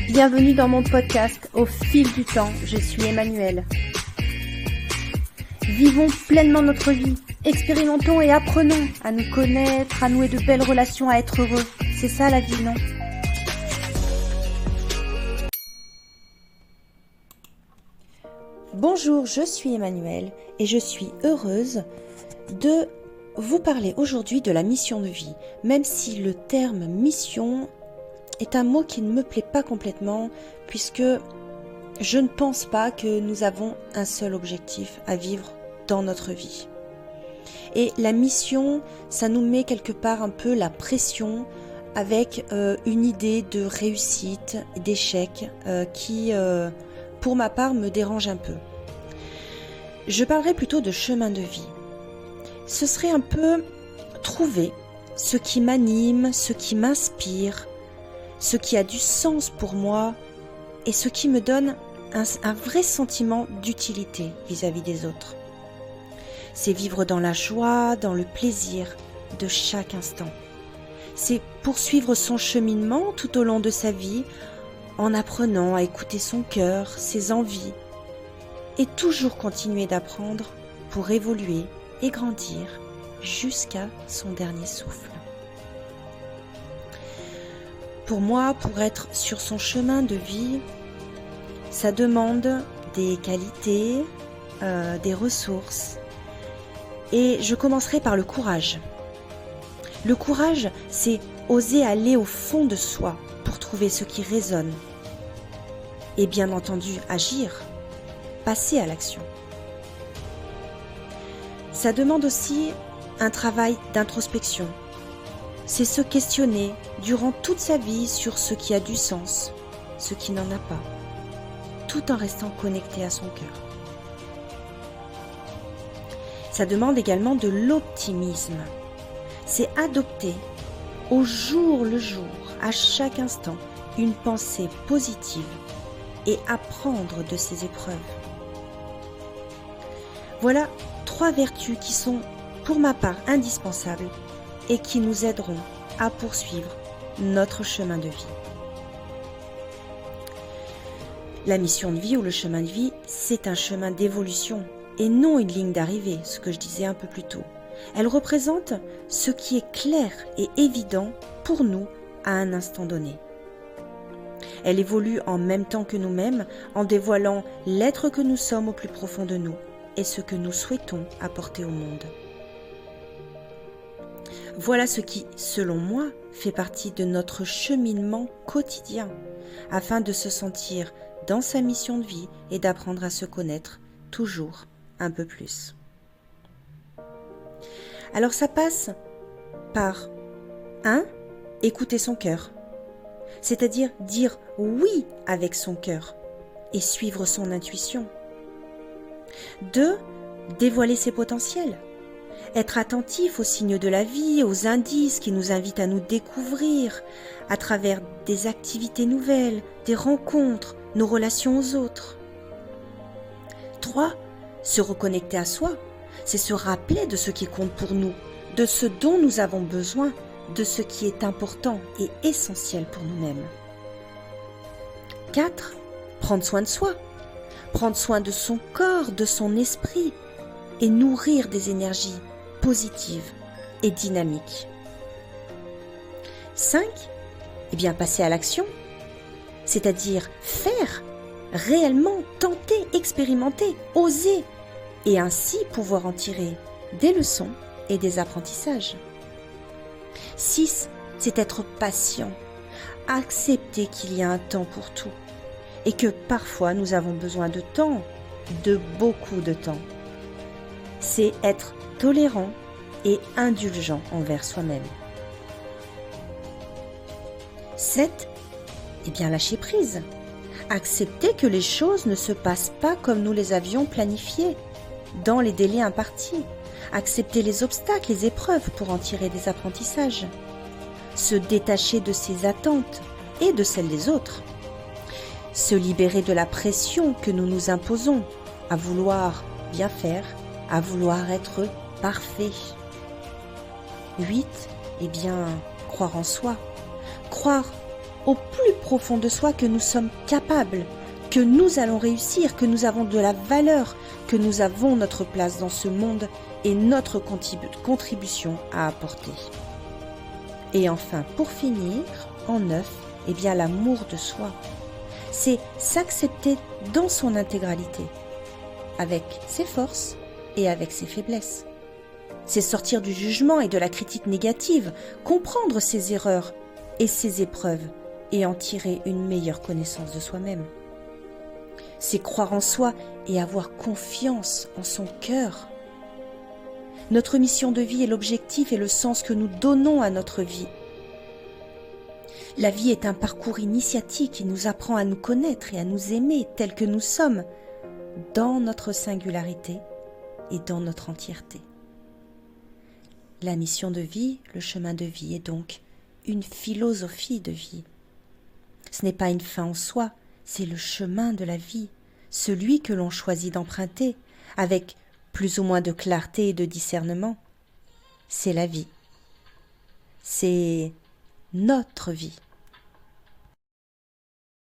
Bienvenue dans mon podcast Au fil du temps, je suis Emmanuelle. Vivons pleinement notre vie, expérimentons et apprenons à nous connaître, à nouer de belles relations, à être heureux. C'est ça la vie, non ? Bonjour, je suis Emmanuelle et je suis heureuse de vous parler aujourd'hui de la mission de vie, même si le terme mission est un mot qui ne me plaît pas complètement, puisque je ne pense pas que nous avons un seul objectif à vivre dans notre vie. Et la mission, ça nous met quelque part un peu la pression avec une idée de réussite, d'échec qui, pour ma part, me dérange un peu. Je parlerai plutôt de chemin de vie. Ce serait un peu trouver ce qui m'anime, ce qui m'inspire, ce qui a du sens pour moi et ce qui me donne un vrai sentiment d'utilité vis-à-vis des autres. C'est vivre dans la joie, dans le plaisir de chaque instant. C'est poursuivre son cheminement tout au long de sa vie en apprenant à écouter son cœur, ses envies et toujours continuer d'apprendre pour évoluer et grandir jusqu'à son dernier souffle. Pour moi, pour être sur son chemin de vie, ça demande des qualités, des ressources. Et je commencerai par le courage. Le courage, c'est oser aller au fond de soi pour trouver ce qui résonne. Et bien entendu, agir, passer à l'action. Ça demande aussi un travail d'introspection. C'est se questionner durant toute sa vie sur ce qui a du sens, ce qui n'en a pas, tout en restant connecté à son cœur. Ça demande également de l'optimisme. C'est adopter au jour le jour, à chaque instant, une pensée positive et apprendre de ses épreuves. Voilà 3 vertus qui sont, pour ma part, indispensables et qui nous aideront à poursuivre notre chemin de vie. La mission de vie ou le chemin de vie, c'est un chemin d'évolution et non une ligne d'arrivée, ce que je disais un peu plus tôt. Elle représente ce qui est clair et évident pour nous à un instant donné. Elle évolue en même temps que nous-mêmes, en dévoilant l'être que nous sommes au plus profond de nous et ce que nous souhaitons apporter au monde. Voilà ce qui, selon moi, fait partie de notre cheminement quotidien, afin de se sentir dans sa mission de vie et d'apprendre à se connaître toujours un peu plus. Alors ça passe par 1. Écouter son cœur, c'est-à-dire dire oui avec son cœur et suivre son intuition. 2. Dévoiler ses potentiels. Être attentif aux signes de la vie, aux indices qui nous invitent à nous découvrir à travers des activités nouvelles, des rencontres, nos relations aux autres. 3. Se reconnecter à soi, c'est se rappeler de ce qui compte pour nous, de ce dont nous avons besoin, de ce qui est important et essentiel pour nous-mêmes. 4. Prendre soin de soi, prendre soin de son corps, de son esprit et nourrir des énergies positive et dynamique. 5. Passer à l'action, c'est-à-dire faire, réellement tenter, expérimenter, oser, et ainsi pouvoir en tirer des leçons et des apprentissages. 6. C'est être patient, accepter qu'il y a un temps pour tout, et que parfois nous avons besoin de temps, de beaucoup de temps. C'est être tolérant et indulgent envers soi-même. 7. Lâcher prise. Accepter que les choses ne se passent pas comme nous les avions planifiées, dans les délais impartis. Accepter les obstacles, les épreuves pour en tirer des apprentissages. Se détacher de ses attentes et de celles des autres. Se libérer de la pression que nous nous imposons à vouloir bien faire, à vouloir être parfait. 8. Croire en soi. Croire au plus profond de soi que nous sommes capables, que nous allons réussir, que nous avons de la valeur, que nous avons notre place dans ce monde et notre contribution à apporter. Et enfin, pour finir, en 9, eh bien l'amour de soi. C'est s'accepter dans son intégralité, avec ses forces et avec ses faiblesses. C'est sortir du jugement et de la critique négative, comprendre ses erreurs et ses épreuves et en tirer une meilleure connaissance de soi-même. C'est croire en soi et avoir confiance en son cœur. Notre mission de vie est l'objectif et le sens que nous donnons à notre vie. La vie est un parcours initiatique qui nous apprend à nous connaître et à nous aimer tels que nous sommes, dans notre singularité et dans notre entièreté. La mission de vie, le chemin de vie est donc une philosophie de vie. Ce n'est pas une fin en soi, c'est le chemin de la vie, celui que l'on choisit d'emprunter, avec plus ou moins de clarté et de discernement. C'est la vie. C'est notre vie.